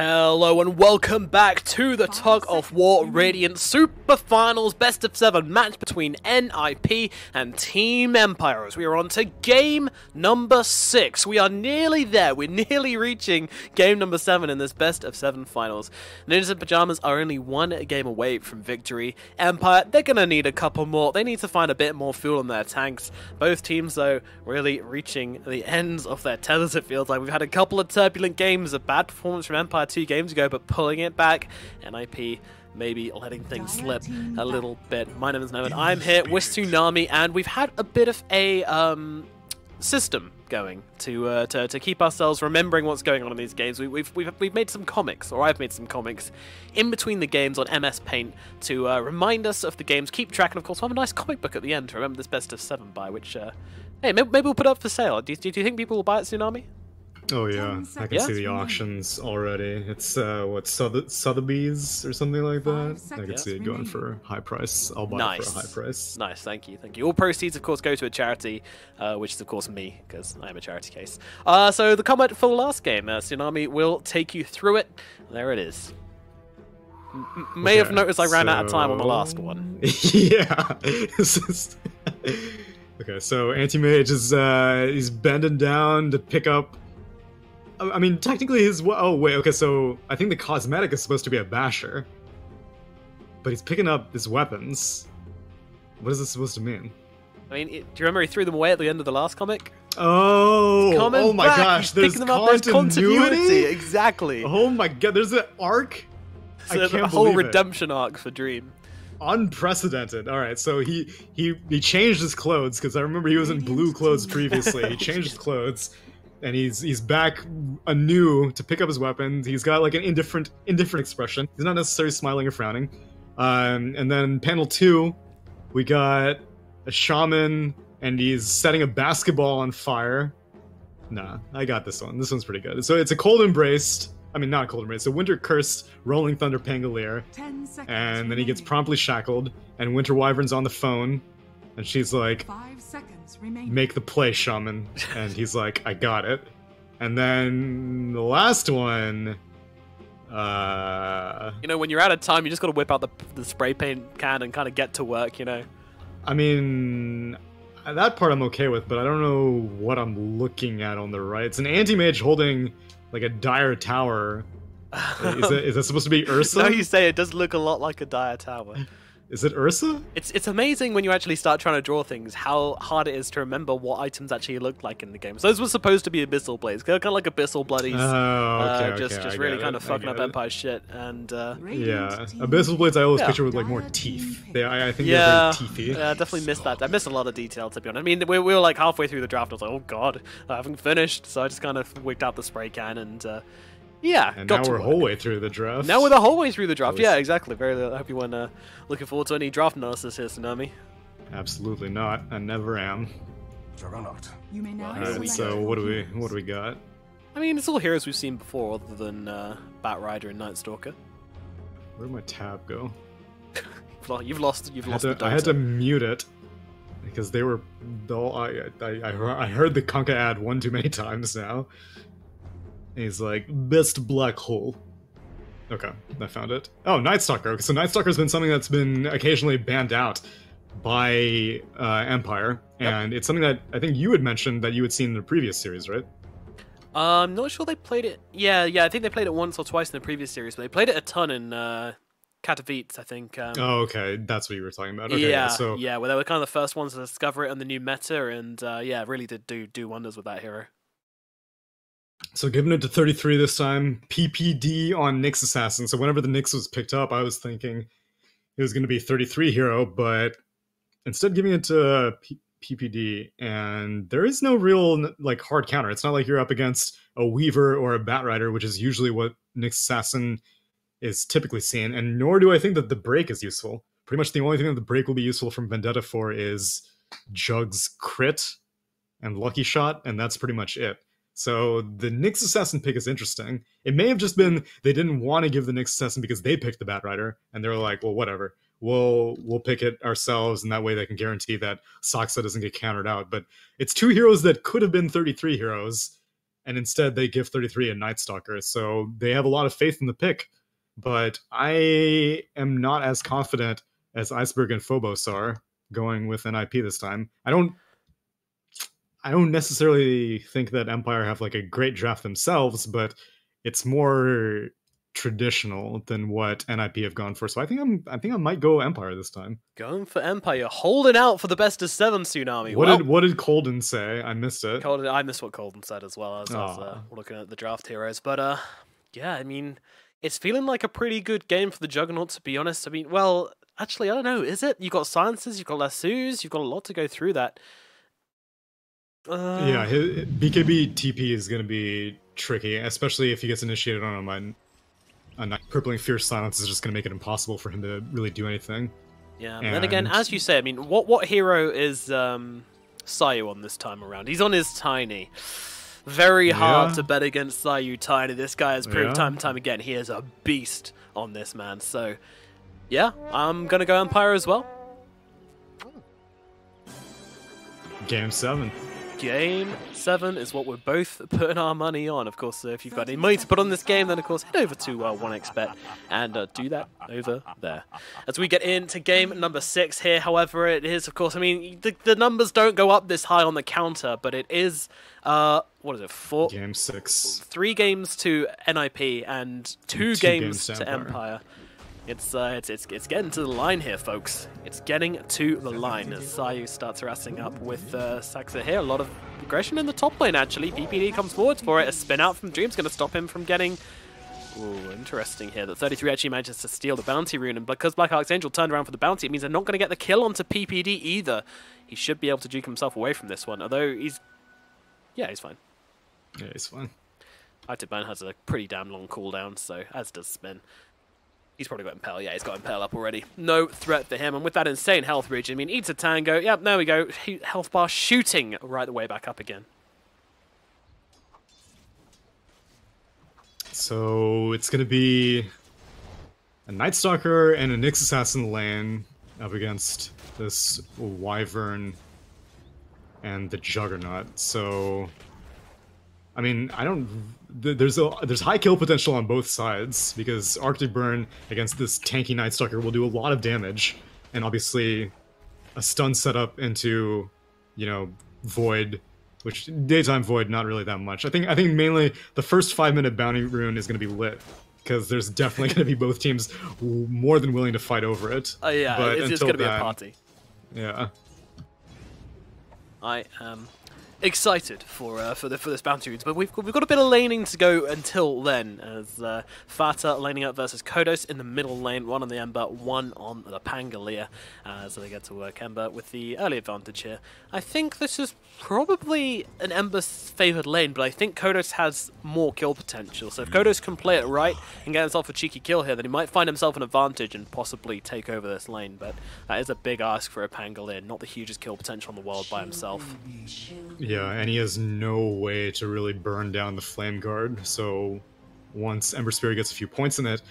Hello and welcome back to the Tug of War Radiant Super Finals Best of 7 match between NIP and Team Empire as we are on to game number 6. We are nearly there. We're nearly reaching game number 7 in this Best of 7 finals. Ninjas and Pyjamas are only one game away from victory. Empire, they're going to need a couple more. They need to find a bit more fuel in their tanks. Both teams, though, really reaching the ends of their tethers, it feels like. We've had a couple of turbulent games, a bad performance from Empire 2 games ago, but pulling it back. NIP maybe letting things slip a little bit. My name is Nomad. I'm here with Tsunami, and we've had a bit of a system going to keep ourselves remembering what's going on in these games. We've made some comics, or I've made some comics in between the games on MS Paint to remind us of the games, keep track, and of course we'll have a nice comic book at the end to remember this best of 7 by, which hey, maybe we'll put it up for sale. Do you think people will buy it, Tsunami? Oh yeah, I can see the auctions already. It's what, Sotheby's or something like that. I can see it going for a high price. I'll buy it for a high price. Nice, thank you. All proceeds, of course, go to a charity, which is of course me, because I am a charity case. So the comment for the last game, Tsunami will take you through it. There it is. May have noticed I ran out of time on the last one. Yeah. Okay, so Anti-Mage is he's bending down to pick up. I mean, technically his... Oh, wait, okay, so I think the cosmetic is supposed to be a basher. But he's picking up his weapons. What is this supposed to mean? I mean, do you remember he threw them away at the end of the last comic? Oh my gosh, there's continuity? Exactly. Oh my god, there's an arc? So a whole redemption arc for Dream. Unprecedented. Alright, so he changed his clothes, because I remember he was in blue clothes previously. He changed his clothes. And he's back anew to pick up his weapons. He's got like an indifferent expression. He's not necessarily smiling or frowning. And then panel 2, we got a shaman, and he's setting a basketball on fire. Nah, I got this one. This one's pretty good. So it's a cold embraced. I mean, not a cold embrace. A winter cursed rolling thunder pangolier. And then he gets promptly shackled, and Winter Wyvern's on the phone, and she's like, 5 seconds. Remaining. Make the play, shaman. And he's like, I got it. And then the last one, you know, when you're out of time, you just gotta whip out the spray paint can and kind of get to work, you know? I mean, that part I'm okay with, but I don't know what I'm looking at on the right. It's an anti-mage holding, like, a dire tower. Is that supposed to be Ursa? No, you say it does look a lot like a dire tower. Is it Ursa? It's amazing when you actually start trying to draw things, how hard it is to remember what items actually looked like in the game. So those were supposed to be Abyssal Blades, kind of like Abyssal Bloodies. Just really kind of fucking up Empire's shit. And yeah, Abyssal Blades I always picture with like more teeth. I think they're very teethy. Yeah, I definitely missed that. I missed a lot of detail, to be honest. I mean, we were like halfway through the draft, and I was like, oh god, I haven't finished. So I just kind of whipped out the spray can and... yeah, and now we're a whole way through the draft. Now we're the whole way through the draft. Yeah, exactly. I hope you weren't looking forward to any draft analysis here, Tsunami. Absolutely not. I never am. You may now. Alright, so what do we got? I mean, it's all heroes we've seen before, other than Bat Rider and Night Stalker. Where'd my tab go? You've lost the Dota. I had to mute it because they were. I heard the Conka ad one too many times now. And he's like, best black hole. Okay, I found it. Oh, Night Stalker. Okay, so Night Stalker's been something that's been occasionally banned out by Empire, and it's something that I think you had mentioned that you had seen in the previous series, right? I'm not sure they played it. Yeah, I think they played it once or twice in the previous series, but they played it a ton in Katowice, I think. Oh, okay, that's what you were talking about. Okay, yeah, where they were kind of the first ones to discover it on the new meta, and yeah, really did do wonders with that hero. So giving it to 33 this time, PPD on Nyx Assassin. So whenever the Nyx was picked up, I was thinking it was going to be 33 hero, but instead giving it to PPD, and there is no real like hard counter. It's not like you're up against a Weaver or a Bat Rider, which is usually what Nyx Assassin is typically seen, and nor do I think that the break is useful. Pretty much the only thing that the break will be useful from Vendetta for is Jug's crit and Lucky Shot, and that's pretty much it. So the Nyx Assassin pick is interesting. It may have just been they didn't want to give the Nyx Assassin because they picked the Bat Rider, and they were like, well, whatever. We'll pick it ourselves, and that way they can guarantee that Saksa doesn't get countered out. But it's two heroes that could have been 33 heroes, and instead they give 33 a Night Stalker. So they have a lot of faith in the pick, but I am not as confident as Iceberg and Phobos are going with NIP this time. I don't necessarily think that Empire have like a great draft themselves, but it's more traditional than what NIP have gone for. So I think I might go Empire this time. Going for Empire, holding out for the best of 7, Tsunami. What did Colden say? I missed it. I missed what Colden said as well as I was looking at the draft heroes. But yeah, I mean, it's feeling like a pretty good game for the Juggernaut, to be honest. I mean, well, actually, I don't know. Is it? You've got Silences, you've got Lassus, you've got a lot to go through that. Yeah, BKB TP is going to be tricky, especially if he gets initiated on a mine. Purpling Fierce Silence is just going to make it impossible for him to really do anything. Yeah, and then again, as you say, I mean, what hero is Sayu on this time around? He's on his Tiny. Very hard to bet against Sayu Tiny. This guy has proved time and time again he is a beast on this, man. So, yeah, I'm going to go Empire as well. Game 7. Game 7 is what we're both putting our money on. Of course, if you've got any money to put on this game, then of course head over to 1xBet and do that over there. As we get into game number 6 here, however, it is, of course, I mean, the numbers don't go up this high on the counter, but it is, what is it, 4? Game 6. 3 games to NIP and 2 games to Empire. It's getting to the line here, folks. It's getting to the line as Sayu starts harassing up with Saxa here. A lot of aggression in the top lane, actually. PPD comes forward for it. A spin out from Dream's going to stop him from getting... Ooh, interesting here that 33 actually manages to steal the bounty rune, and because Black Archangel turned around for the bounty, it means they're not going to get the kill onto PPD either. He should be able to juke himself away from this one, although he's... Yeah, he's fine. Yeah, he's fine. Active Ban has a pretty damn long cooldown, so as does Spin. He's probably got Impale. Yeah, he's got Impale up already. No threat for him. And with that insane health regen, I mean, eats a tango. Yep, there we go. Health bar shooting right the way back up again. So it's going to be a Night Stalker and a Nyx Assassin lane up against this Wyvern and the Juggernaut. So, I mean, there's high kill potential on both sides because Arctic Burn against this tanky Night Stalker will do a lot of damage, and obviously a stun setup into, you know, Void, which daytime Void not really that much. I think mainly the first 5-minute bounty rune is going to be lit because there's definitely going to be both teams more than willing to fight over it. Oh yeah, but it's going to be a party. Yeah. I am excited for this bounty runes, but we've got a bit of laning to go until then, as Fata laning up versus Kodos in the middle lane, 1 on the Ember, 1 on the Pangolier, so they get to work Ember with the early advantage here. I think this is probably an Ember's favoured lane, but I think Kodos has more kill potential, so if Kodos can play it right and get himself a cheeky kill here, then he might find himself an advantage and possibly take over this lane, but that is a big ask for a Pangolier, not the hugest kill potential in the world by himself. Yeah, and he has no way to really burn down the Flame Guard, so once Ember Spirit gets a few points in it,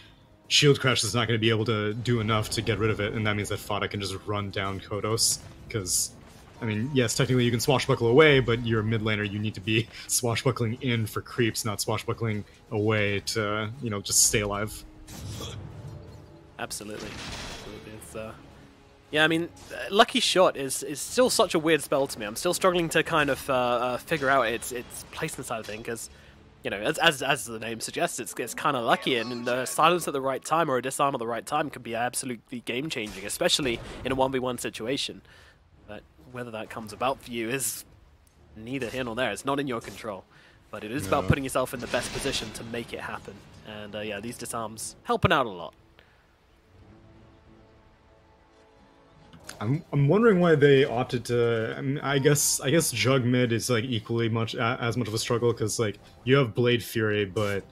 Shield Crash is not going to be able to do enough to get rid of it, and that means that Fata can just run down Kodos, because, I mean, yes, technically you can swashbuckle away, but you're a mid laner, you need to be swashbuckling in for creeps, not swashbuckling away to, you know, just stay alive. Absolutely. It's, yeah, I mean, Lucky Shot is still such a weird spell to me. I'm still struggling to kind of figure out its place inside of thing, because, you know, as the name suggests, it's kind of lucky, and the silence at the right time or a disarm at the right time can be absolutely game-changing, especially in a 1v1 situation. But whether that comes about for you is neither here nor there. It's not in your control. But it is about putting yourself in the best position to make it happen. And yeah, these disarms helping out a lot. I'm wondering why they opted to. I mean, I guess Jug mid is like equally much as much of a struggle, because like you have Blade Fury, but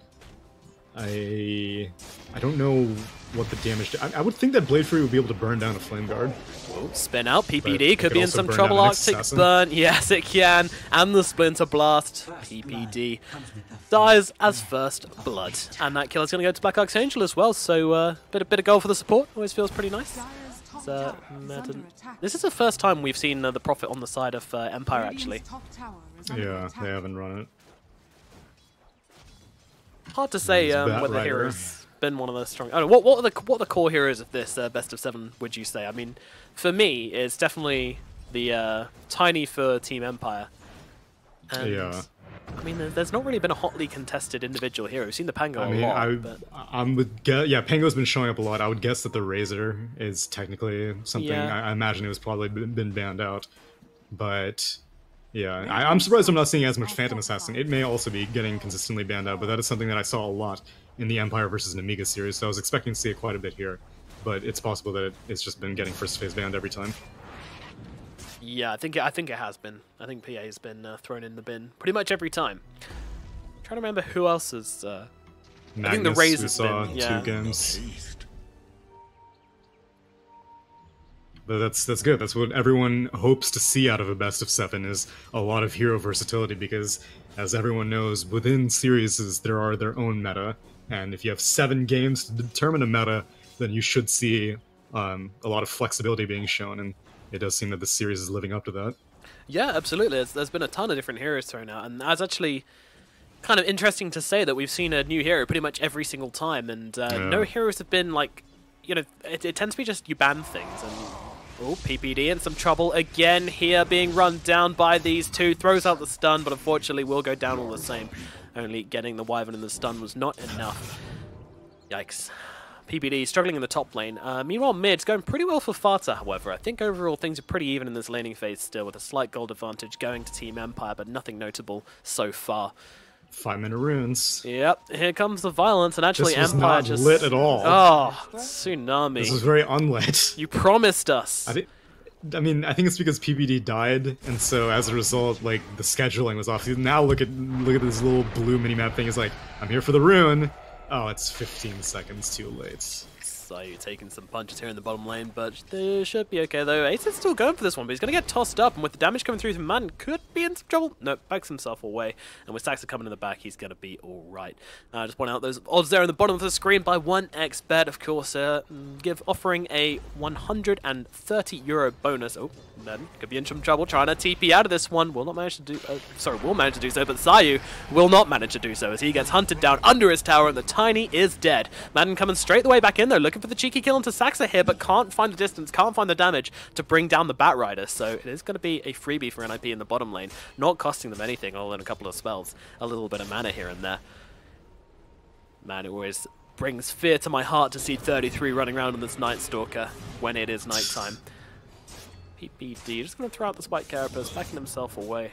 I don't know what the damage. I would think that Blade Fury would be able to burn down a Flame Guard. Whoa, spin out. PPD could be in some trouble. Arctic Burn, yes it can, and the Splinter Blast. PPD dies as first blood, and that kill is going to go to Black Archangel as well. So bit of goal for the support. Always feels pretty nice. This is the first time we've seen the Prophet on the side of Empire, actually. Yeah, they haven't run it. Hard to say Bat whether Rider. hero's been one of the strong. I don't know, what are the core heroes of this best of 7? Would you say? I mean, for me, it's definitely the Tiny for Team Empire. And, Yeah. I mean, there's not really been a hotly contested individual hero. We've seen the Pango I mean, a lot. But... I would guess, yeah, Pango's been showing up a lot. I would guess that the Razor is technically something. Yeah. I imagine it was probably been banned out, but yeah, I'm surprised I'm not seeing as much Phantom Assassin. It may also be getting consistently banned out, but that is something that I saw a lot in the Empire versus Namiga series. So I was expecting to see it quite a bit here, but it's possible that it's just been getting first phase banned every time. Yeah, I think it has been. I think PA has been thrown in the bin pretty much every time. I'm trying to remember who else is. I think the Magnus, we Razor's saw been. Yeah. 2 games. But that's good. That's what everyone hopes to see out of a best of 7 is a lot of hero versatility because, as everyone knows, within series there are their own meta, and if you have 7 games to determine a meta, then you should see a lot of flexibility being shown, and it does seem that the series is living up to that. Yeah, absolutely. There's been a ton of different heroes thrown out, and that's actually kind of interesting to say that we've seen a new hero pretty much every single time, and no heroes have been like, you know, it tends to be just you ban things, and oh, PPD in some trouble again here, being run down by these two, throws out the stun, but unfortunately will go down all the same. Only getting the Wyvern and the stun was not enough. Yikes. PPD struggling in the top lane. Meanwhile, mid's going pretty well for Fata, however. I think overall things are pretty even in this laning phase still, with a slight gold advantage going to Team Empire, but nothing notable so far. 5-minute runes. Yep, here comes the violence, and actually This was Empire not just... lit at all. Oh, Tsunami. This was very unlit. You promised us. I mean, I think it's because PBD died, and so as a result, like, the scheduling was off. Now look at this little blue minimap thing. It's like, I'm here for the rune. Oh, it's 15 seconds too late. So you're taking some punches here in the bottom lane, but they should be okay though. Ace is still going for this one, but he's going to get tossed up, and with the damage coming through from Man, could be in some trouble. No, backs himself away, and with Saxa coming in the back, he's going to be alright. Just point out those odds there in the bottom of the screen by 1xbet, of course, offering a €130 bonus. Oh, then could be in some trouble trying to TP out of this one. Will not manage to do, will manage to do so, but Sayu will not manage to do so as he gets hunted down under his tower, and the Tiny is dead. Madden coming straight the way back in though, looking for the cheeky kill into Saxa here, but can't find the distance, can't find the damage to bring down the Bat Rider, so it is going to be a freebie for NIP in the bottom lane, not costing them anything other than a couple of spells, a little bit of mana here and there. Man, it always brings fear to my heart to see 33 running around on this Night Stalker when it is nighttime. PPD just going to throw out the Spike Carapace, backing himself away.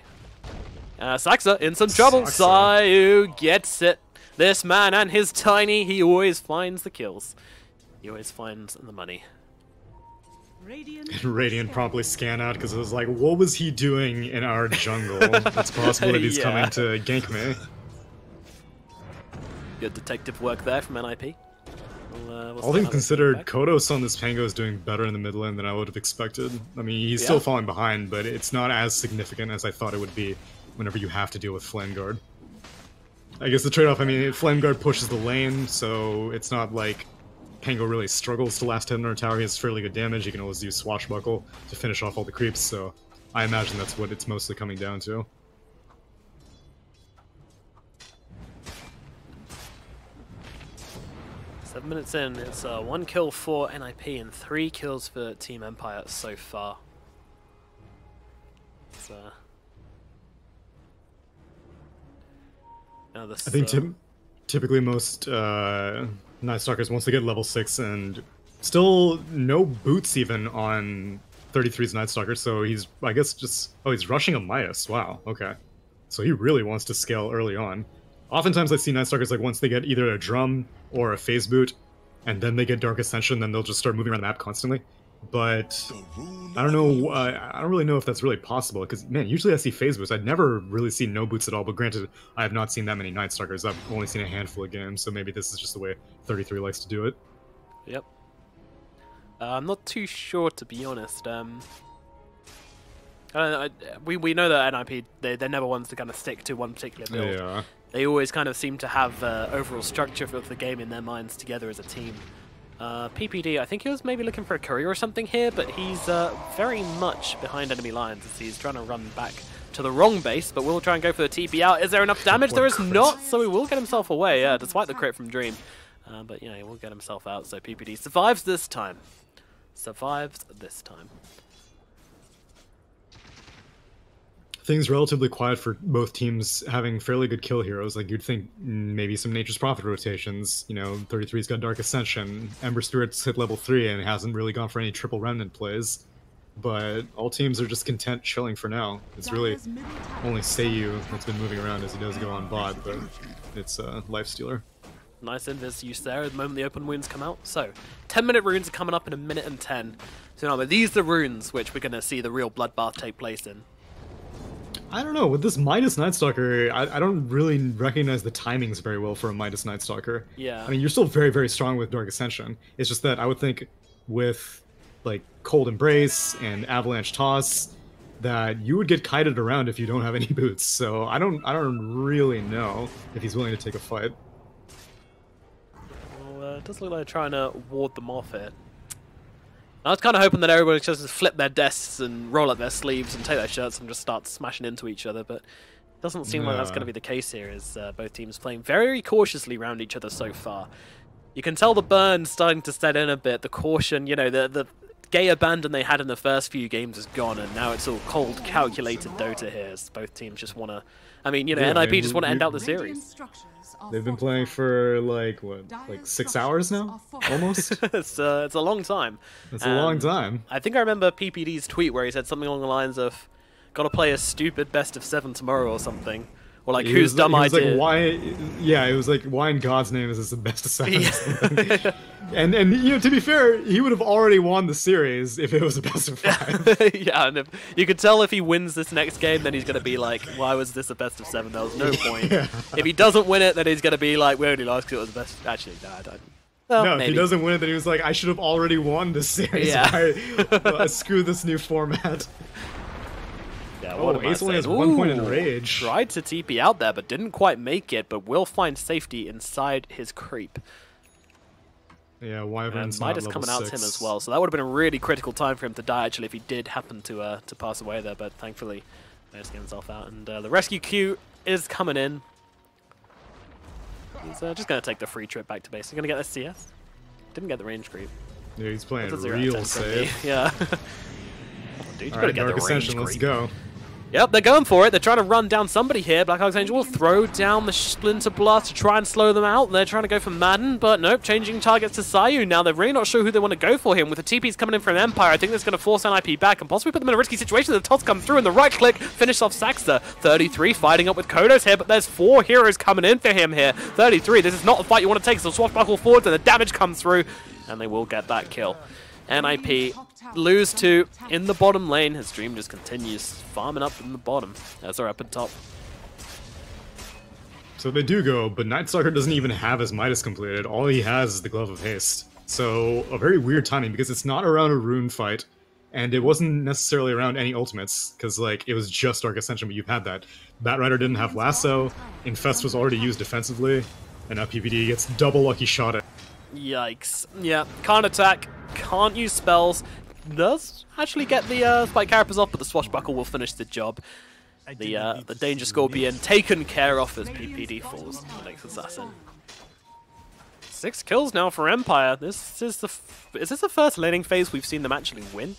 Saxa in some trouble. Sayu gets it. This man and his Tiny, he always finds the kills. He always finds the money. Radiant promptly scan out because it was like, what was he doing in our jungle? It's possible that he's coming to gank me. Good detective work there from NIP. We'll All things considered, Kodos on this Pango is doing better in the mid lane than I would have expected. I mean, he's still falling behind, but it's not as significant as I thought it would be whenever you have to deal with Flame Guard. I guess the trade-off, I mean, Flame Guard pushes the lane, so it's not like Pango really struggles to last hit on our tower. He has fairly good damage. He can always use Swashbuckle to finish off all the creeps, so I imagine that's what it's mostly coming down to. Seven minutes in, it's 1 kill for NIP and 3 kills for Team Empire so far. It's, I think typically most Night Stalkers, once they get level 6, and still no boots even on 33's Night Stalker, so he's, I guess, just... Oh, he's rushing a Midas. Wow, okay. So he really wants to scale early on. Oftentimes I see Night Stalkers, like, once they get either a drum or a phase boot, and then they get Dark Ascension, then they'll just start moving around the map constantly. But I don't know, I don't really know if that's really possible, because, man, usually I see phase boots. I'd never really seen no boots at all, but granted, I have not seen that many Night Stalkers. I've only seen a handful of games, so maybe this is just the way 33 likes to do it. Yep. I'm not too sure, to be honest. We know that NIP, they're never ones to kind of stick to one particular build. Yeah. They always kind of seem to have overall structure of the game in their minds together as a team. PPD, I think he was maybe looking for a courier or something here, but he's very much behind enemy lines as he's trying to run back to the wrong base, but we'll try and go for the TP out. Is there enough damage? There is not, so he will get himself away, yeah, despite the crit from Dream. But, you know, he will get himself out, so PPD survives this time. Survives this time. Things relatively quiet for both teams having fairly good kill heroes. Like, you'd think maybe some Nature's Prophet rotations. You know, 33's got Dark Ascension, Ember Spirit's hit level 3 and hasn't really gone for any triple Remnant plays. But all teams are just content chilling for now. It's really only Seiyu that's been moving around as he does go on bot, but it's a Lifestealer. Nice invis use there at the moment the open wounds come out. So, 10-minute runes are coming up in a minute and 10. So now, these are the runes which we're going to see the real bloodbath take place in. I don't know, with this Midas Nightstalker, I don't really recognize the timings very well for a Midas Nightstalker. Yeah. I mean, you're still very, very strong with Dark Ascension. It's just that I would think with, like, Cold Embrace and Avalanche Toss, that you would get kited around if you don't have any boots. So I don't really know if he's willing to take a fight. Well, it does look like they're trying to ward them off here. I was kind of hoping that everybody would just flip their desks and roll up their sleeves and take their shirts and just start smashing into each other, but it doesn't seem like that's going to be the case here, as both teams playing very cautiously around each other so far. You can tell the burn starting to set in a bit, the caution, you know, the gay abandon they had in the first few games is gone, and now it's all cold, calculated Dota here, as both teams just want to... I mean, you know, yeah, NIP just want to end out the series. They've been playing for, like, what, like 6 hours now? Almost? It's a long time. It's a long time. I think I remember PPD's tweet where he said something along the lines of, gotta play a stupid best of 7 tomorrow or something. Or like, whose dumb idea? Like, why? Yeah, it was like, why in God's name is this the best of 7? Yeah. and you know, to be fair, he would have already won the series if it was a best of 5. Yeah, and you could tell if he wins this next game, then he's gonna be like, why was this a best of 7? There was no point. Yeah. If he doesn't win it, then he's gonna be like, we only lost because it was the best. Actually, no, I don't. Well, No, maybe. if he doesn't win it, then he was like, I should have already won this series. Yeah. Screw this new format. Yeah, Oh, Ace only has 1 point in Rage. Tried to TP out there, but didn't quite make it, but will find safety inside his creep. Yeah, Wyvern's And not Midas level coming out 6. to him as well, so that would have been a really critical time for him to die, actually, if he did happen to pass away there, but thankfully, Midas gets himself out, and the rescue queue is coming in. He's just going to take the free trip back to base. He's going to get the CS. Didn't get the range creep. Yeah, he's playing That's a 0 out of real 10 from me. safe. Yeah. Dude, you gotta Alright, get Dark the range Ascension, let's creep. go. Yep, they're going for it. They're trying to run down somebody here. Black Archangel will throw down the Splinter Blast to try and slow them out. They're trying to go for Madden, but nope, changing targets to Seiyu now. They're really not sure who they want to go for him. With the TPs coming in from Empire, I think that's going to force NIP back and possibly put them in a risky situation. The TOTS come through and the right click finish off Saxter. 33 fighting up with Kodos here, but there's 4 heroes coming in for him here. 33, this is not the fight you want to take, so swashbuckle forwards and the damage comes through, and they will get that kill. NIP lose 2 in the bottom lane as Dream just continues farming up in the bottom as they're up in top. So they do go, but Nightstalker doesn't even have his Midas completed. All he has is the Glove of Haste. So a very weird timing because it's not around a rune fight, and it wasn't necessarily around any ultimates because like it was just Dark Ascension, but you've had that. Batrider didn't have Lasso, Infest was already used defensively, and now PPD gets double lucky shot at. Yikes. Yeah, can't attack, can't use spells. Does actually get the Spike Carapace off, but the Swashbuckle will finish the job. The Danger Scorpion taken care of as PPD falls to the next assassin. 6 kills now for Empire. Is this the first laning phase we've seen them actually win?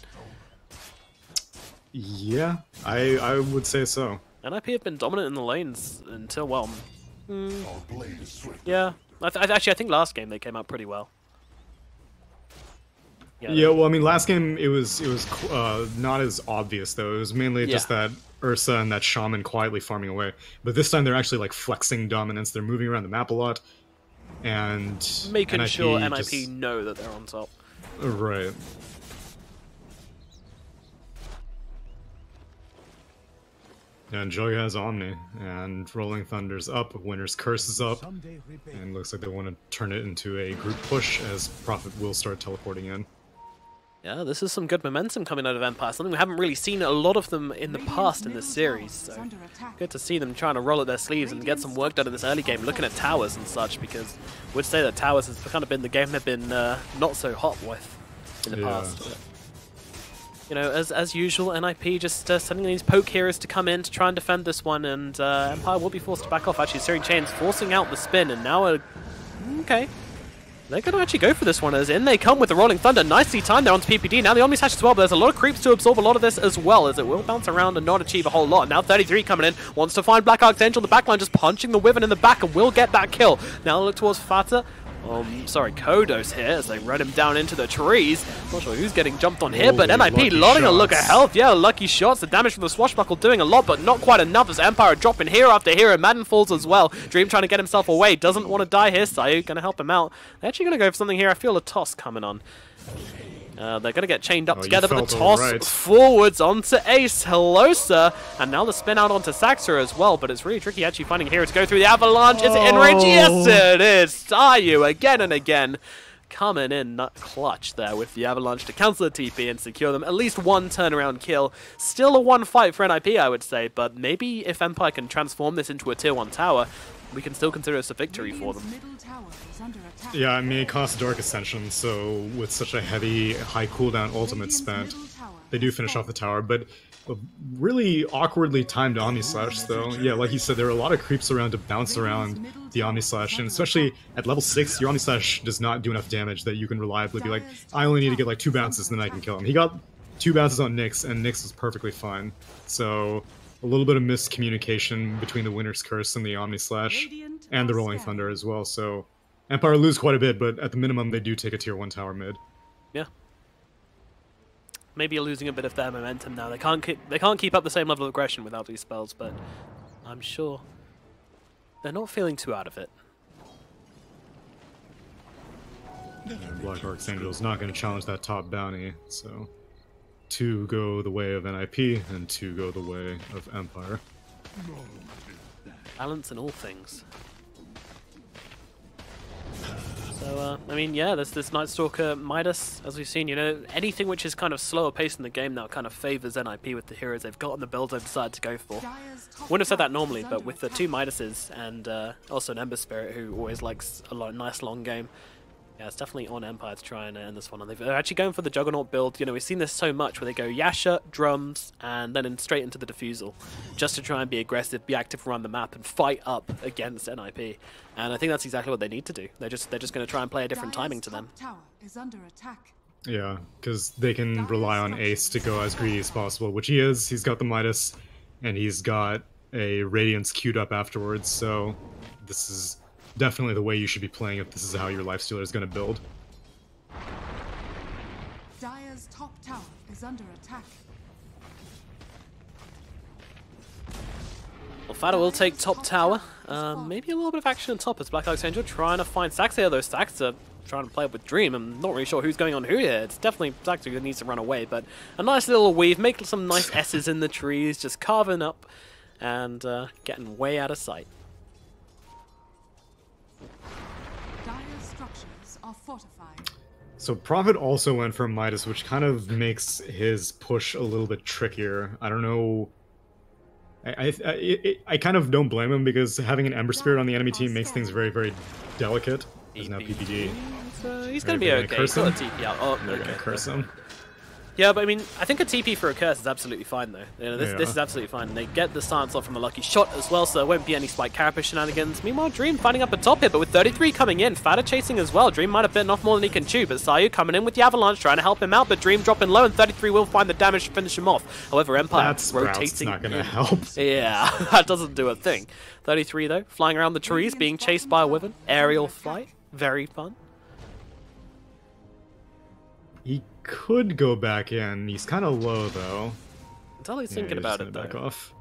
Yeah, I would say so. NIP have been dominant in the lanes until, well... yeah. Actually, I think last game they came out pretty well. Yeah, well, I mean, last game it was not as obvious though. It was mainly just that Ursa and that Shaman quietly farming away. But this time they're actually like flexing dominance. They're moving around the map a lot, and making NIP sure NIP just... know that they're on top. Right. And Joy has Omni, and Rolling Thunder's up, Winter's Curse is up, and looks like they want to turn it into a group push as Prophet will start teleporting in. Yeah, this is some good momentum coming out of Empire, something we haven't really seen a lot of them in the past in this series, so good to see them trying to roll up their sleeves and get some work done in this early game, looking at towers and such, because I would say that towers has kind of been the game they've been not so hot with in the past. But You know, as usual, NIP just sending these poke heroes to come in to try and defend this one, and Empire will be forced to back off. Actually, Searing Chains forcing out the spin, and now okay. They're going to actually go for this one, as in they come with the Rolling Thunder. Nicely timed there onto PPD. Now the Omni Slash as well, but there's a lot of creeps to absorb a lot of this as well, as it will bounce around and not achieve a whole lot. Now 33 coming in, wants to find Black Archangel in the backline, just punching the Wyvern in the back, and will get that kill. Now look towards Fata. Kodos here, as they run him down into the trees. Not sure who's getting jumped on here, but NIP loading a look of health. Yeah, lucky shots. The damage from the Swashbuckle doing a lot, but not quite enough, as Empire dropping hero after hero. Madden falls as well. Dream trying to get himself away. Doesn't want to die here. Sayu going to help him out. They're actually going to go for something here. I feel a toss coming on. They're going to get chained up together, but the toss forwards onto Ace. Hello, sir. And now the spin out onto Saxer as well, but it's really tricky actually finding hero to go through the avalanche. Is it in range? Yes, it is. Sayu again and again. Coming in clutch there with the avalanche to cancel the TP and secure them. At least one turnaround kill. Still a one fight for NIP, I would say, but maybe if Empire can transform this into a tier 1 tower, we can still consider this a victory for them. Yeah, I mean, it costs Dark Ascension, so with such a heavy, high cooldown ultimate spent, they do finish off the tower, but a really awkwardly timed Omni Slash, though. Yeah, like you said, there are a lot of creeps around to bounce around the Omni Slash, and especially at level 6, your Omni Slash does not do enough damage that you can reliably be like, I only need to get like 2 bounces, then I can kill him. He got 2 bounces on Nyx, and Nyx was perfectly fine. So a little bit of miscommunication between the Winter's Curse and the Omni Slash, and the Rolling Thunder as well, so Empire lose quite a bit, but at the minimum they do take a tier 1 tower mid. Yeah. Maybe you're losing a bit of their momentum now. They can't keep up the same level of aggression without these spells, but I'm sure they're not feeling too out of it. And Black Archangel is not going to challenge that top bounty, so 2 go the way of NIP, and 2 go the way of Empire. Balance in all things. So, I mean, yeah, there's this Night Stalker Midas, as we've seen, you know, anything which is kind of slower paced in the game now kind of favors NIP with the heroes they've got and the builds they've decided to go for. Wouldn't have said that normally, but with the 2 Midases and also an Ember Spirit who always likes a nice long game, yeah, it's definitely on Empire to try and end this one. And they're actually going for the Juggernaut build. You know, we've seen this so much where they go Yasha, drums, and then straight into the Diffusal, just to try and be aggressive, be active around the map, and fight up against NIP. And I think that's exactly what they need to do. They're just going to try and play a different timing to them. Yeah, because they can rely on Ace to go as greedy as possible, which he is. He's got the Midas, and he's got a Radiance queued up afterwards, so this is definitely the way you should be playing if this is how your Lifestealer is going to build. Dire's top tower is under attack. Well, Fada will take top tower. Maybe a little bit of action on top as Black Archangel trying to find Saxer, though Saxer trying to play up with Dream. I'm not really sure who's going on who here. It's definitely Saxer who needs to run away, but a nice little weave, make some nice S's in the trees, just carving up and getting way out of sight. So Prophet also went for Midas, which kind of makes his push a little bit trickier. I don't know. I kind of don't blame him, because having an Ember Spirit on the enemy team makes things very, very delicate. There's now PPD. He's going to be okay. He's got a TP out. Oh, they're going to curse him. Yeah, but I mean, I think a TP for a curse is absolutely fine, though. You know, this is absolutely fine. They get the silence off from the lucky shot as well, so there won't be any Spike Carapace shenanigans. Meanwhile, Dream finding up a top here, but with 33 coming in, Fada chasing as well. Dream might have bitten off more than he can chew, but Sayu coming in with the Avalanche, trying to help him out, but Dream dropping low, and 33 will find the damage to finish him off. However, Empire rotating. Not going to help. Yeah, that doesn't do a thing. 33, though, flying around the trees, being chased by a Wyvern. Aerial flight, very fun. He could go back in. He's kind of low, though. Until he's thinking about it, though. Back off.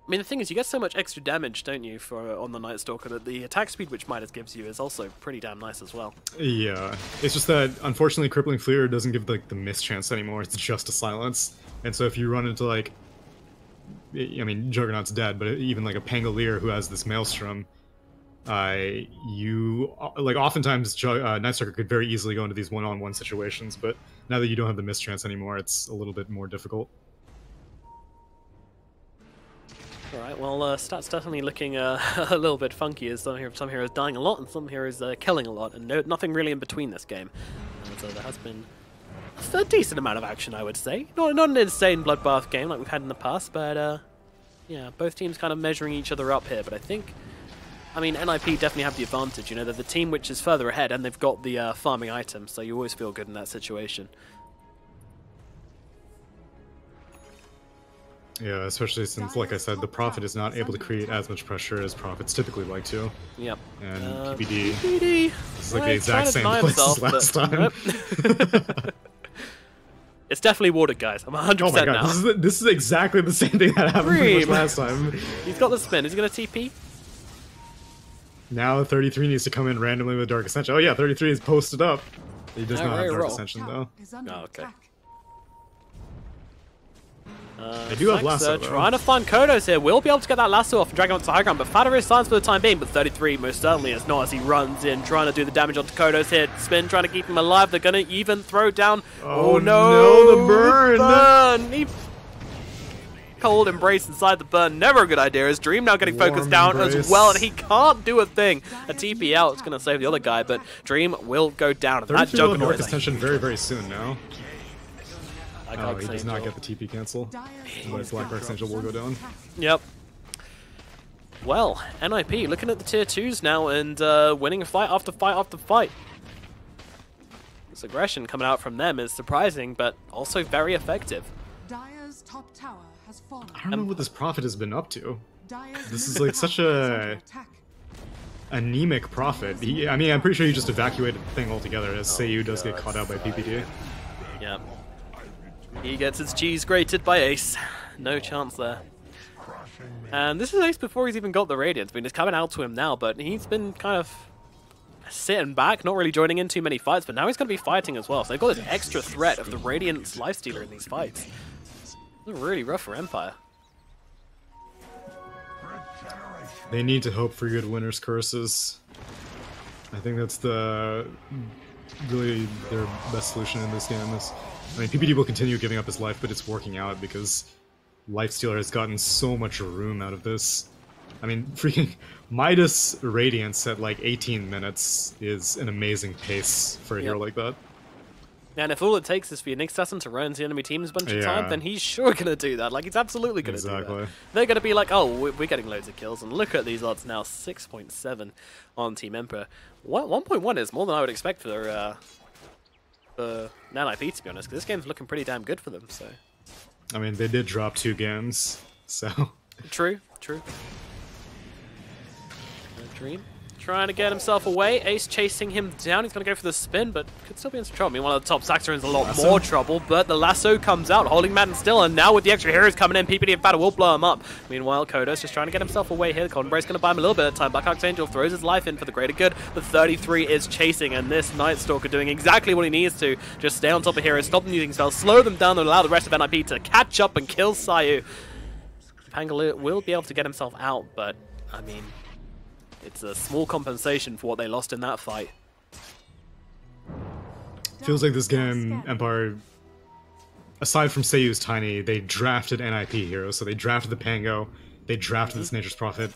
I mean, the thing is, you get so much extra damage, don't you, for on the Night Stalker, that the attack speed which Midas gives you is also pretty damn nice as well. Yeah, it's just that, unfortunately, Crippling Fleer doesn't give, like, the miss chance anymore. It's just a silence. And so if you run into, like... I mean, Juggernaut's dead, but even, like, a Pangolier who has this Maelstrom... oftentimes Night Stalker could very easily go into these one-on-one situations, but now that you don't have the miss chance anymore, it's a little bit more difficult. Alright, well, stats definitely looking a little bit funky, as some heroes dying a lot and some heroes killing a lot, and nothing really in between this game. So there has been a decent amount of action, I would say. Not an insane bloodbath game like we've had in the past, but yeah, both teams kind of measuring each other up here. But I think, I mean, NIP definitely have the advantage. You know, they're the team which is further ahead, and they've got the farming items, so you always feel good in that situation. Yeah, especially since, like I said, the Prophet is not able to create as much pressure as Prophets typically like to. Yep. And PPD is like well, the exact same place as last time. Nope. It's definitely watered, guys. I'm 100% oh my god, now. this is exactly the same thing that happened pretty much last time. He's got the spin. Is he going to TP? Now 33 needs to come in randomly with Dark Ascension. Oh yeah, 33 is posted up. He does not have Dark Ascension though. Oh, okay. They do have Lasso, though. Trying to find Kodos here. We'll be able to get that Lasso off and drag him onto the high ground, but Fada is silenced for the time being, but 33 most certainly is not as he runs in, trying to do the damage onto Kodos here. Spin, trying to keep him alive. They're going to even throw down... Oh no, the burn! Cold embrace inside the burn. Never a good idea. As Dream now getting focused down as well, and he can't do a thing. A TP out is going to save the other guy, but Dream will go down. And that Juggernaut Dark Ascension very soon now. Oh, he does not get the TP cancel. But Black Dark Angel will go down. Yep. Well, NIP looking at the tier 2s now and winning fight after fight after fight. This aggression coming out from them is surprising, but also very effective. Dire's top tower has fallen. I don't know what this Prophet has been up to. This is like such a anemic Prophet. I mean, I'm pretty sure he just evacuated the thing altogether as Seiyu does get caught out by PPD. Yep. He gets his cheese grated by Ace. No chance there. And this is Ace before he's even got the Radiance. I mean, it's coming out to him now, but he's been kind of sitting back, not really joining in too many fights, but now he's going to be fighting as well. So they've got this extra threat of the Radiance Lifestealer in these fights. It's really rough for Empire. They need to hope for good Winner's Curses. I think that's really their best solution in this game. I mean, PPD will continue giving up his life, but it's working out because Lifestealer has gotten so much room out of this. I mean, freaking Midas Radiance at like 18 minutes is an amazing pace for a hero like that. And if all it takes is for your Nyx Assassin to run the enemy teams a bunch of time, then he's sure going to do that. Like, he's absolutely going to do that. They're going to be like, oh, we're getting loads of kills. And look at these odds now, 6.7 on Team Emperor. 1.1 is more than I would expect for NIP, to be honest, because this game's looking pretty damn good for them. So, I mean, they did drop 2 games, so... True. Dream trying to get himself away. Ace chasing him down. He's going to go for the spin, but could still be in some trouble. Meanwhile, the top Saxter is in a lot more trouble, but the Lasso comes out, holding Madden still, and now with the extra heroes coming in, PPD and Fada will blow him up. Meanwhile, Kodos just trying to get himself away here. The Cold Embrace going to buy him a little bit of time. Black Archangel throws his life in for the greater good, but 33 is chasing, and this Night Stalker doing exactly what he needs to. Just stay on top of heroes, stop them using spells, slow them down, and allow the rest of NIP to catch up and kill Seiyu. Pangolier will be able to get himself out, but, I mean... it's a small compensation for what they lost in that fight. Feels like this game, Empire, aside from Seiyu's Tiny, they drafted NIP heroes. So they drafted the Pango, they drafted this Nature's Prophet,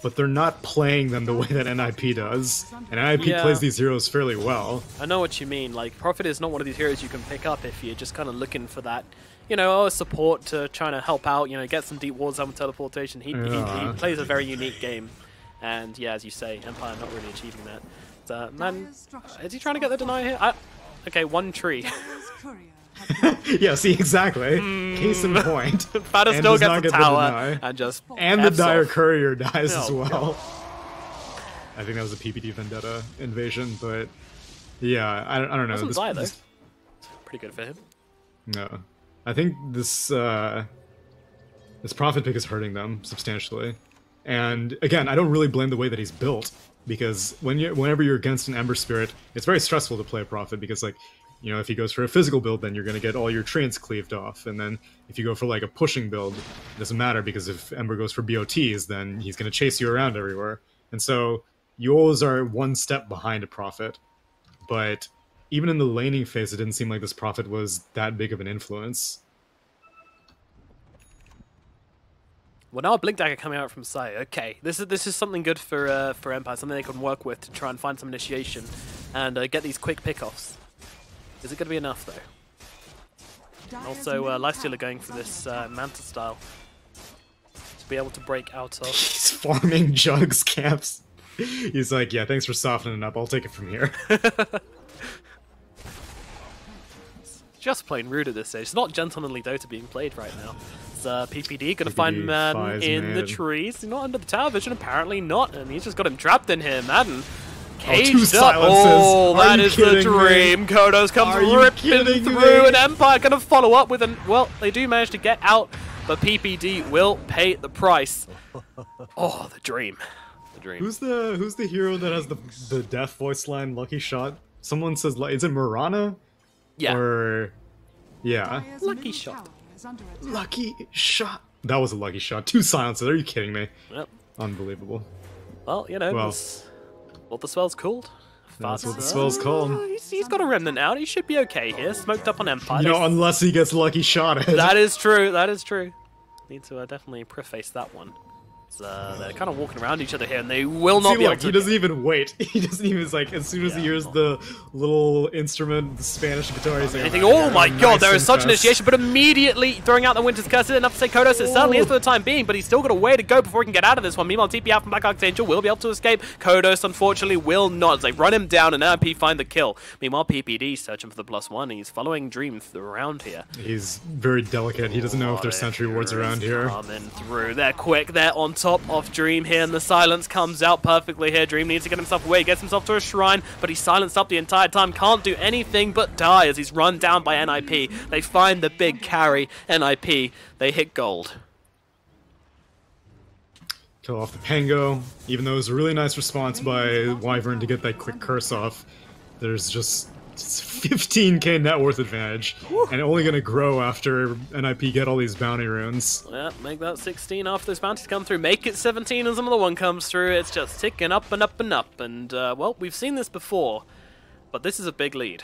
but they're not playing them the way that NIP does. And NIP plays these heroes fairly well. I know what you mean. Like, Prophet is not one of these heroes you can pick up if you're just kind of looking for that, you know, support to trying to help out, you know, get some deep ward zone with teleportation. He plays a very unique game. And yeah, as you say, Empire not really achieving that. Man, is he trying to get the deny here? Okay, one tree. Yeah, see, exactly. Case in point. Fada still gets the tower and just the Dire Courier dies as well. I think that was a PPD Vendetta invasion, but yeah, I don't know. Doesn't die though. Pretty good for him. No, I think this Prophet pick is hurting them substantially. And again, I don't really blame the way that he's built, because whenever you're against an Ember Spirit, it's very stressful to play a Prophet, because, like, you know, if he goes for a physical build, then you're going to get all your treants cleaved off, and then if you go for, like, a pushing build, it doesn't matter, because if Ember goes for BOTs, then he's going to chase you around everywhere. And so, you always are one step behind a Prophet, but even in the laning phase, it didn't seem like this Prophet was that big of an influence. Well, now a Blink Dagger coming out from Sai. Okay, this is something good for Empire, something they can work with to try and find some initiation and get these quick pickoffs. Is it going to be enough, though? And also, Lifestealer going for this Manta style to be able to break out of. He's farming Jugs camps. He's like, yeah, thanks for softening up. I'll take it from here. Just plain rude at this stage. It's not gentlemanly Dota being played right now. It's PPD going to find Madden in the trees. He's not under the tower vision, apparently not. And he's just got him trapped in here. Madden caged up. Oh, that is the dream. Kodos comes ripping through, and Empire going to follow up with an... Well, they do manage to get out, but PPD will pay the price. Oh, the dream. The dream. Who's the hero that has the death voice line, Lucky Shot? Someone says, is it Mirana? Yeah. Or... Yeah. Lucky Shot. Lucky Shot. That was a lucky shot. 2 silences. Are you kidding me? Yep. Unbelievable. Well, you know, that's what the spell's called. That's what the spell's called. He's got a remnant out. He should be okay here. Smoked up on Empire. You know, unless he gets lucky shot at. That is true. That is true. Need to definitely preface that one. They're kind of walking around each other here, and they will not be able to... He doesn't even wait. He doesn't even, like, as soon as he hears the little instrument, the Spanish guitar, he's like... Oh my god, there is such initiation, but immediately throwing out the Winter's Curse is enough to say Kodos. It certainly is for the time being, but he's still got a way to go before he can get out of this one. Meanwhile, TP out from Black Archangel will be able to escape. Kodos, unfortunately, will not. They run him down, and RP find the kill. Meanwhile, PPD searching for the +1. He's following Dream around here. He's very delicate. He doesn't know if there's sentry wards around here. Coming through. They're quick. They're on top of Dream here, and the silence comes out perfectly here. Dream needs to get himself away, gets himself to a shrine, but he's silenced up the entire time, can't do anything but die as he's run down by NIP. They find the big carry, NIP, they hit gold. Kill off the Pango, even though it was a really nice response by Wyvern to get that quick curse off. There's just 15k net worth advantage, and only going to grow after NIP get all these bounty runes. Yeah, make that 16 after those bounties come through, make it 17 as another one comes through. It's just ticking up and up and up, and well, we've seen this before, but this is a big lead.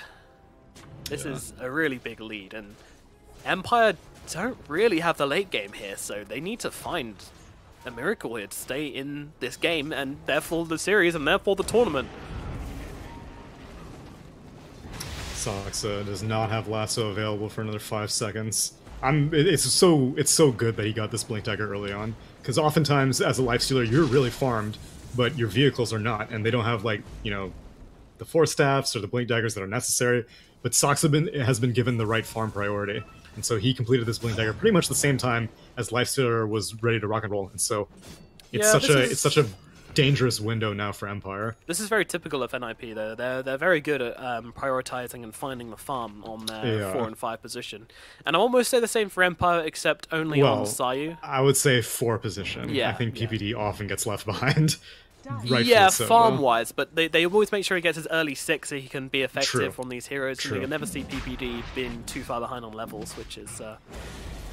This is a really big lead, and Empire don't really have the late game here, so they need to find a miracle here to stay in this game, and therefore the series, and therefore the tournament. Soxa does not have lasso available for another 5 seconds. It's so good that he got this blink dagger early on, because oftentimes as a lifestealer you're really farmed, but your vehicles are not, and they don't have, like, you know, the force staffs or the blink daggers that are necessary. But Soxa has been given the right farm priority, and so he completed this blink dagger pretty much the same time as lifestealer was ready to rock and roll, and so it's such a dangerous window now for Empire. This is very typical of NIP though. They're very good at prioritizing and finding the farm on their 4 and 5 position. And I almost say the same for Empire, except only on Sayu. I would say 4 position. Yeah, I think PPD often gets left behind. Yeah, farm-wise, but they always make sure he gets his early 6 so he can be effective on these heroes. And you can never see PPD being too far behind on levels, which is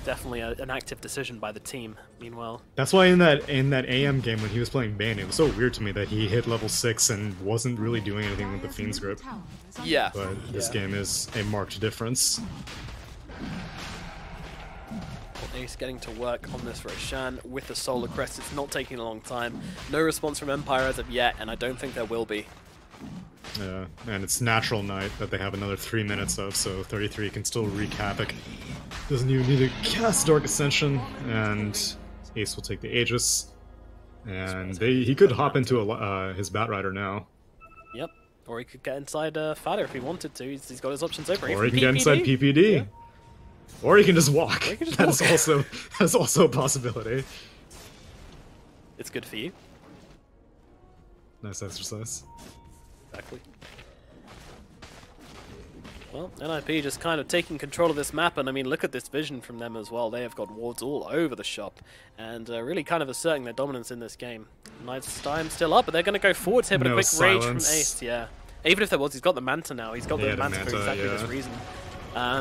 definitely an active decision by the team. Meanwhile, that's why in that AM game when he was playing Bane, it was so weird to me that he hit level 6 and wasn't really doing anything with the Fiend's Grip. Yeah, but this game is a marked difference. Ace getting to work on this Roshan with the Solar Crest. It's not taking a long time. No response from Empire as of yet, and I don't think there will be. Yeah, and it's Natural Night that they have another 3 minutes of, so 33 can still wreak havoc. Doesn't even need to cast Dark Ascension, and Ace will take the Aegis. And he could hop into his Batrider now. Yep, or he could get inside Fada if he wanted to. He's got his options open. Or he can get inside PPD. Yeah. Or he can just walk. That's also a possibility. It's good for you. Nice exercise. Exactly. Well, NIP just kind of taking control of this map, and I mean, look at this vision from them as well. They have got wards all over the shop, and really kind of asserting their dominance in this game. Knight's time still up, but they're going to go forwards here, but a quick rage from Ace, yeah. Even if there was, he's got the Manta now. He's got the Manta for exactly this reason.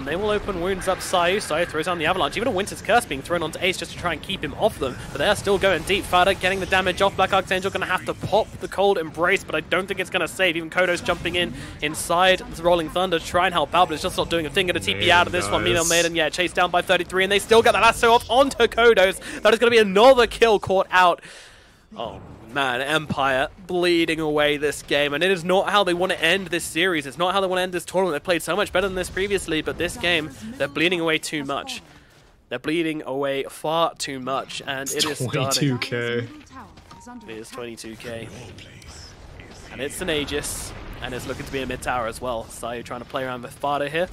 They will open wounds up Sayu. Sayu throws down the Avalanche. Even a Winter's Curse being thrown onto Ace just to try and keep him off them. But they are still going deep. Fada getting the damage off. Black Archangel going to have to pop the Cold Embrace, but I don't think it's going to save. Even Kodos jumping in inside the Rolling Thunder to try and help out, but it's just not doing a thing. Going to TP out of this one. Meanwhile, Maiden, yeah, chased down by 33, and they still get the lasso off onto Kodos. That is going to be another kill caught out. Oh, Man, Empire bleeding away this game, and it is not how they want to end this series. It's not how they want to end this tournament. They played so much better than this previously, but this game, they're bleeding away too much. They're bleeding away far too much, and it is starting. 22k. It is 22k. And it's an Aegis, and it's looking to be a mid-tower as well. Sayu trying to play around with Fada here.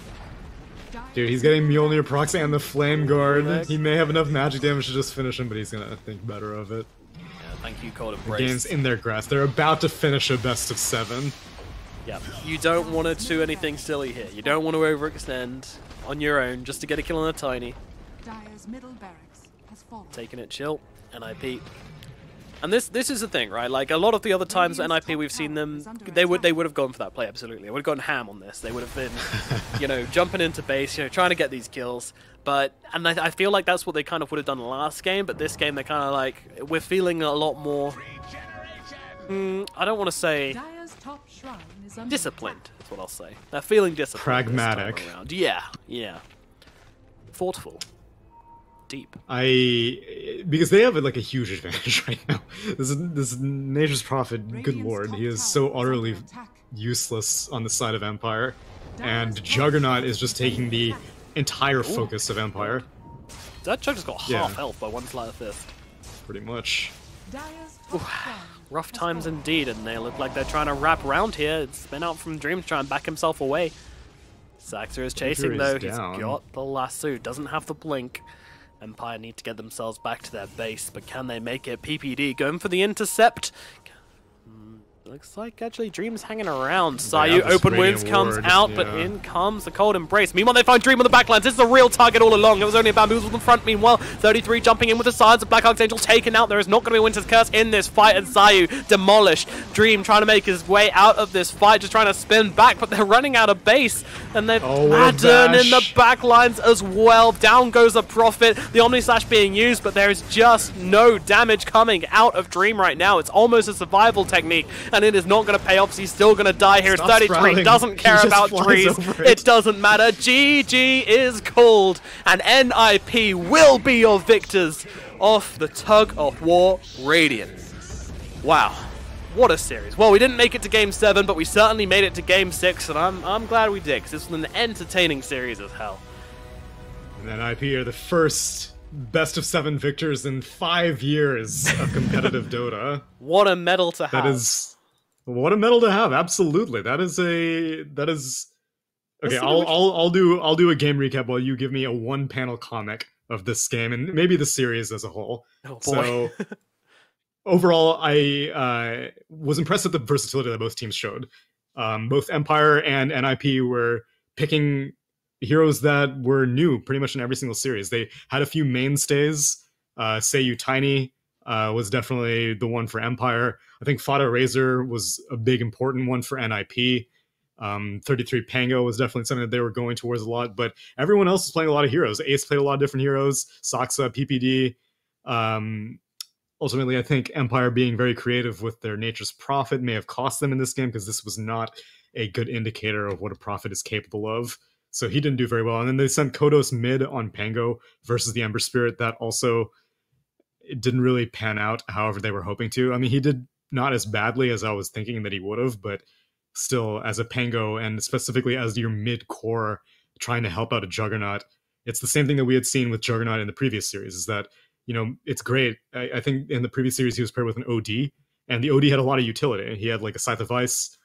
Dude, he's getting Mjolnir proxy and the Flame Guard. He may have enough magic damage to just finish him, but he's gonna think better of it. Thank you, Cold The Embrace. game's in their grasp. They're about to finish a best of 7. Yeah, you don't want to do anything silly here. You don't want to overextend on your own just to get a kill on a Tiny. Dire's middle barracks has fallen. Taking it chill, NIP. And this is the thing, right? Like a lot of the other times NIP we've seen them, they would have gone for that play, absolutely. They would have gone ham on this. They would have been, you know, jumping into base, you know, trying to get these kills. But and I feel like that's what they kind of would have done last game. But this game, they're kind of like, we're feeling a lot more. I don't want to say Dire's top shrine is under disciplined. That's what I'll say. They're feeling disciplined. Pragmatic. This time around. Yeah, yeah. Thoughtful. Deep. Because they have like a huge advantage right now. This Nature's Prophet, good lord, he is so utterly useless on the side of Empire, and Juggernaut is just taking the entire focus of Empire. That Chug just got half health by one sleight of fist. Pretty much. Dire's top shrine Rough has times fallen. indeed, and they look like they're trying to wrap around here. It's been out from Dream to try and back himself away. Saxer is chasing though. He's down. got the lasso, doesn't have the blink. Empire need to get themselves back to their base, but can they make it? PPD going for the intercept. Looks like actually Dream's hanging around. Sayu, this open wounds, Radiant comes Ward, out, but yeah. in comes the Cold Embrace. Meanwhile, they find Dream on the backlines. This is the real target all along. It was only a Bamboozle in front. Meanwhile, 33 jumping in with the Silence of Black Archangel taken out. There is not going to be a Winter's Curse in this fight, and Sayu demolished. Dream trying to make his way out of this fight, just trying to spin back, but they're running out of base, and they've Madden in the backlines as well. Down goes the Prophet. The Omni Slash being used, but there is just no damage coming out of Dream right now. It's almost a survival technique, and it is not going to pay off. He's still going to die here. Stop 33 sprouting. doesn't care He just about flies trees. over It it. doesn't matter. GG is called, and NIP will be your victors of the Tug of War Radiant. Wow. What a series. Well, we didn't make it to Game 7, but we certainly made it to Game 6, and I'm glad we did, because this was an entertaining series as hell. And then IP are the first best of 7 victors in 5 years of competitive Dota. What a medal to have. That is what a medal to have. Absolutely, that is okay. I'll do a game recap while you give me a 1-panel comic of this game and maybe the series as a whole. Oh boy. So overall, I was impressed with the versatility that both teams showed. Both Empire and NIP were picking heroes that were new pretty much in every single series. They had a few mainstays. Seiyu Tiny was definitely the one for Empire. I think Fada Razor was a big important one for NIP. 33 Pango was definitely something that they were going towards a lot, but everyone else is playing a lot of heroes. Ace played a lot of different heroes, Saksa, PPD. Ultimately, I think Empire being very creative with their Nature's Prophet may have cost them in this game, because this was not a good indicator of what a Prophet is capable of. So he didn't do very well. And then they sent Kodos mid on Pango versus the Ember Spirit. That also, it didn't really pan out however they were hoping to. I mean, he did not as badly as I was thinking that he would have, but still, as a Pango, and specifically as your mid-core trying to help out a Juggernaut, it's the same thing that we had seen with Juggernaut in the previous series, is that, you know, it's great. I think in the previous series he was paired with an OD, and the OD had a lot of utility. He had like a Scythe of Ice,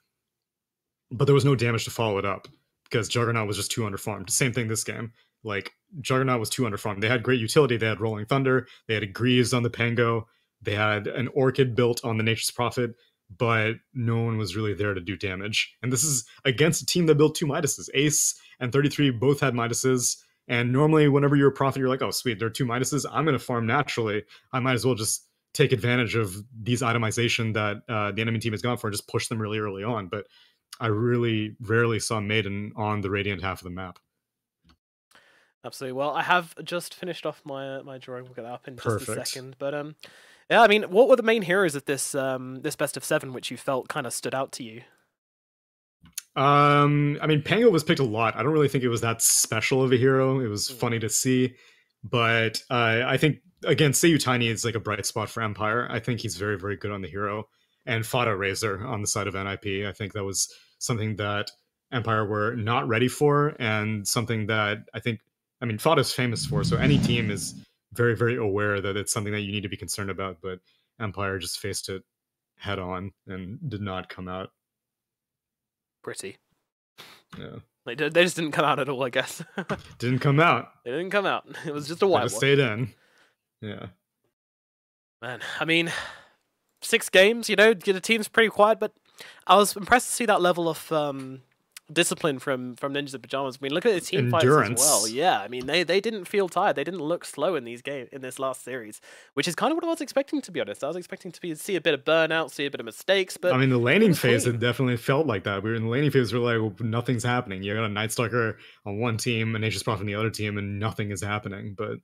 but there was no damage to follow it up, because Juggernaut was just too underfarmed. Same thing this game. Like, Juggernaut was too underfarmed. They had great utility. They had Rolling Thunder. They had a Greaves on the Pango. They had an Orchid built on the Nature's Prophet, but no one was really there to do damage. And this is against a team that built 2 Midases. Ace and 33 both had Midases, and normally whenever you're a Prophet, you're like, oh sweet, there are 2 Midases, I'm going to farm naturally. I might as well just take advantage of these itemization that the enemy team has gone for and just push them really early on. But I really rarely saw Maiden on the Radiant half of the map. Absolutely. Well, I have just finished off my drawing. We'll get that up in just a Perfect. second. But yeah, I mean, what were the main heroes of this this best of 7 which you felt kind of stood out to you? I mean, Pango was picked a lot. I don't really think it was that special of a hero. It was funny to see, but I think again, Seiyu Tiny is like a bright spot for Empire. I think he's very, very good on the hero. And Fada Razor on the side of NIP. I think that was something that Empire were not ready for, and something that I think, I mean, Fada's famous for, so any team is very, very aware that it's something that you need to be concerned about, but Empire just faced it head on and did not come out. Pretty. Yeah. They just didn't come out at all, I guess. Didn't come out. They didn't come out. It was just a They whitewash. just stayed in. Yeah. Man, I mean, 6 games, you know, the team's pretty quiet, but I was impressed to see that level of discipline from Ninjas in Pyjamas. I mean, look at the team fights as well. Yeah, I mean, they didn't feel tired. They didn't look slow in this last series, which is kind of what I was expecting, to be honest. I was expecting to see a bit of burnout, see a bit of mistakes, but I mean, the laning phase, it definitely felt like that. We were in the laning phase, we were like, well, nothing's happening. You got a Night Stalker on one team, and Nature's Prophet on the other team, and nothing is happening. But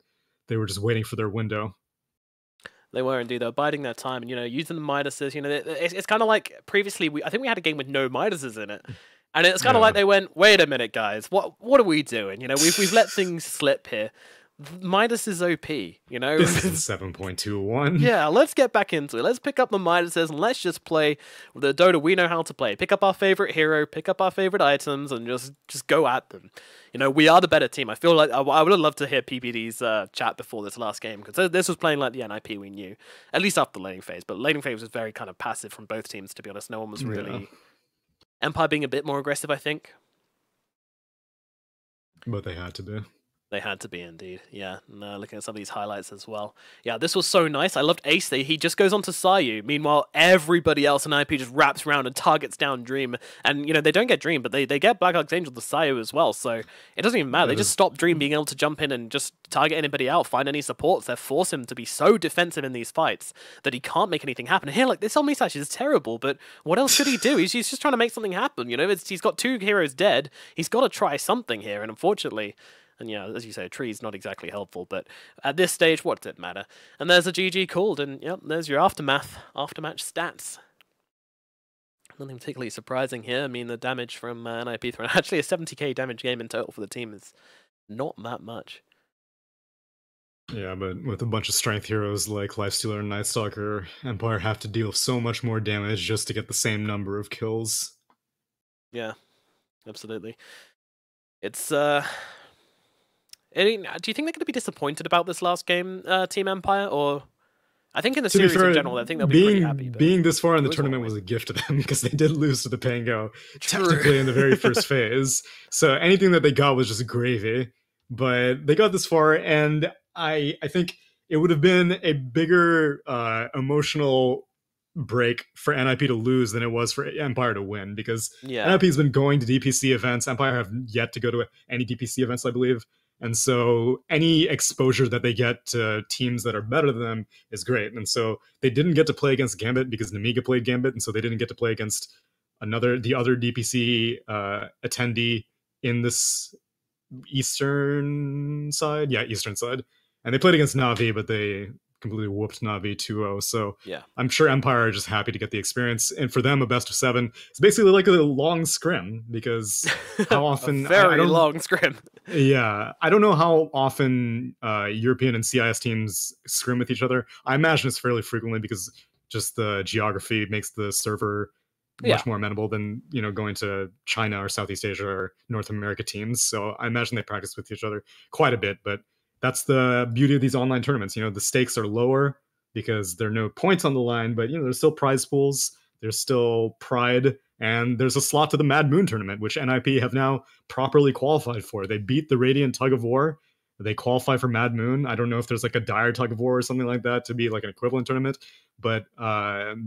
they were just waiting for their window. They were indeed. They were biding their time, and, you know, using the Midases. You know, it's kind of like previously. I think we had a game with no Midases in it, and it's kind of like they went, "Wait a minute, guys. What are we doing? You know, we've let things slip here. Midas is OP. You know, this is 7.21. Yeah, let's get back into it. Let's pick up the Midases and let's just play the Dota we know how to play. Pick up our favorite hero, pick up our favorite items, and just go at them. You know, we are the better team. I feel like I would have loved to hear PPD's chat before this last game, because this was playing like the NIP we knew, at least after the laning phase. But laning phase was very kind of passive from both teams, to be honest. No one was really... Yeah. Empire being a bit more aggressive, I think. But they had to be. They had to be, indeed. Yeah, no, looking at some of these highlights as well. Yeah, this was so nice. I loved Ace. He just goes on to Sayu. Meanwhile, everybody else in IP just wraps around and targets down Dream. And, you know, they don't get Dream, but they get Black Archangel to Sayu as well. So it doesn't even matter. They just stop Dream being able to jump in and just target anybody out, find any supports. They force him to be so defensive in these fights that he can't make anything happen. And here, like, this Omnisash is terrible, but what else could he do? He's just trying to make something happen, you know? He's got 2 heroes dead. He's got to try something here, and unfortunately... And yeah, as you say, a tree's not exactly helpful, but at this stage, what does it matter? And there's a GG called, and yep, there's your aftermatch stats. Nothing particularly surprising here. I mean, the damage from NIP thrown, actually a 70k damage game in total for the team is not that much. Yeah, but with a bunch of strength heroes like Lifestealer and Night Stalker, Empire have to deal so much more damage just to get the same number of kills. Yeah, absolutely. It's do you think they're going to be disappointed about this last game, Team Empire? Or I think in the series in general, I think they'll be pretty happy. But being this far in the tournament was a gift to them, because they did lose to the Pango technically in the very first phase. So anything that they got was just gravy. But they got this far, and I think it would have been a bigger emotional break for NIP to lose than it was for Empire to win, because NIP has been going to DPC events. Empire have yet to go to any DPC events, I believe. And so any exposure that they get to teams that are better than them is great. And so they didn't get to play against Gambit because Namiga played Gambit, and so they didn't get to play against the other DPC attendee in this eastern side. Yeah, eastern side. And they played against Na'Vi, but they completely whooped Na'Vi 2-0. So yeah, I'm sure Empire are just happy to get the experience. And for them, a best of 7 is basically like a long scrim, because how often... a very long scrim. Yeah, I don't know how often European and CIS teams scrim with each other. I imagine it's fairly frequently, because just the geography makes the server much more amenable than, you know, going to China or Southeast Asia or North America teams. So I imagine they practice with each other quite a bit, but that's the beauty of these online tournaments. You know, the stakes are lower because there are no points on the line, but, you know, there's still prize pools, there's still pride, and there's a slot to the Mad Moon tournament, which NIP have now properly qualified for. They beat the Radiant Tug of War. They qualify for Mad Moon. I don't know if there's like a Dire Tug of War or something like that to be like an equivalent tournament, but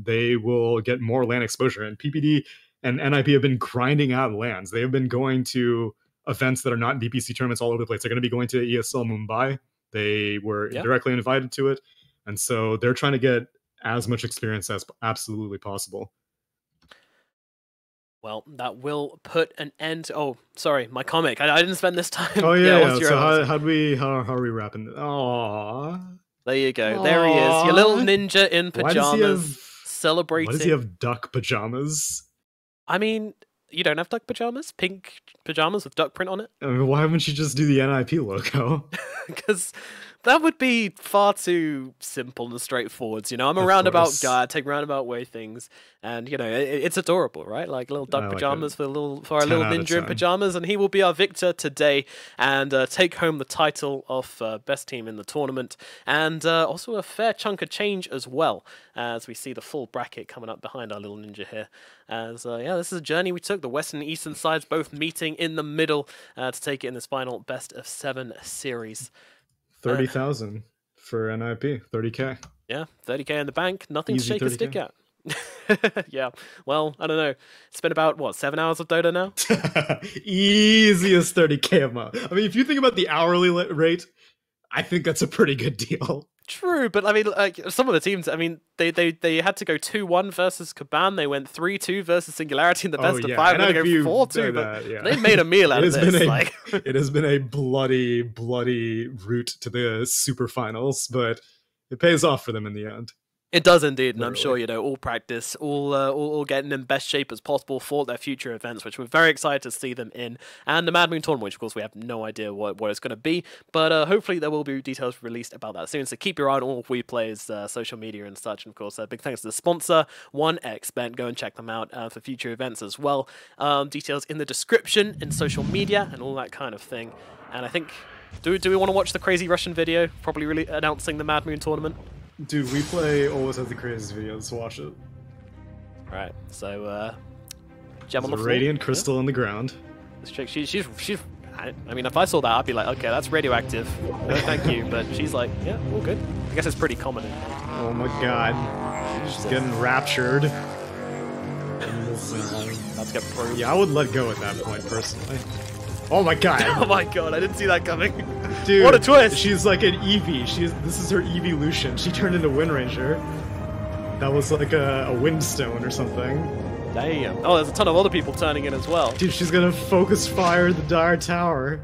they will get more LAN exposure. And PPD and NIP have been grinding out LANs. They have been going to events that are not DPC tournaments all over the place. They're going to be going to ESL Mumbai. They were directly invited to it. And so they're trying to get as much experience as absolutely possible. Well, that will put an end... Oh, sorry, my comic. I didn't spend this time. Oh, yeah. So how are we wrapping this? Aww. There you go. Aww. There he is. Your little ninja in pajamas. Celebrating. Why does he have duck pajamas? I mean... You don't have duck pajamas? Pink pajamas with duck print on it? I mean, why wouldn't you just do the NIP logo? Because that would be far too simple and straightforward. You know, I'm a Of roundabout course. guy. I take roundabout way things, and you know, it's adorable, right? Like little duck I like pajamas it. for our 10 little out of ninja in 10. pajamas, and he will be our victor today and take home the title of best team in the tournament, and also a fair chunk of change as well, as we see the full bracket coming up behind our little ninja here. As yeah, this is a journey we took. The western and eastern sides both meeting in the middle to take it in this final best of 7 series. 30,000 for NIP. 30K. Yeah, 30K in the bank. Nothing Easy to shake a stick 30K. at. Yeah, well, I don't know. It's been about, what, 7 hours of Dota now? Easiest 30K amount. I mean, if you think about the hourly rate, I think that's a pretty good deal. True, but I mean, like, some of the teams, I mean, they had to go 2-1 versus Kaban. They went 3-2 versus Singularity in the best of 5. They're going to go 4-2, but yeah. they made a meal out of this. It has been a bloody, bloody route to the super finals, but it pays off for them in the end. It does indeed, and Literally. I'm sure, you know, all practice, all getting in best shape as possible for their future events, which we're very excited to see them in. And the Mad Moon tournament, which of course we have no idea what it's going to be, but hopefully there will be details released about that soon. So keep your eye on all of WePlay's social media and such. And of course, big thanks to the sponsor, 1xBet. Go and check them out for future events as well. Details in the description, in social media, and all that kind of thing. And I think, do we want to watch the crazy Russian video, probably really announcing the Mad Moon tournament? Dude, WePlay always has the craziest videos. Watch it. Right, so gem on the There's a floor. radiant crystal in the ground. This chick, she's. I mean, if I saw that, I'd be like, okay, that's radioactive. No, thank you. But she's like, yeah, all good. I guess it's pretty common. Oh my god. She's getting raptured. Let's get probed. Yeah, I would let go at that point, personally. Oh my god. Oh my god, I didn't see that coming. Dude, what a twist! She's like an Eevee. This is her evolution. She turned into Wind Ranger. That was like a Windstone or something. Damn. Oh, there's a ton of other people turning in as well. Dude, she's gonna focus fire the Dire Tower.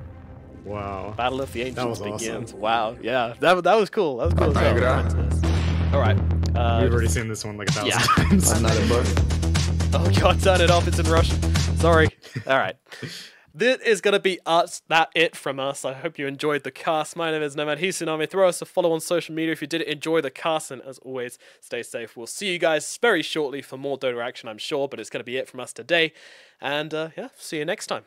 Wow. Battle of the Ancients was begins. awesome. Wow, yeah, that was cool. That was cool as well. All right. We've already seen this one like 1,000 yeah. times. Another book. Oh god, turn it off. It's in Russian. Sorry. All right. This is going to be it from us. I hope you enjoyed the cast. My name is Nomad. He's Tsunami. Throw us a follow on social media if you did enjoy the cast. And as always, stay safe. We'll see you guys very shortly for more Dota action, I'm sure. But it's going to be it from us today. And yeah, see you next time.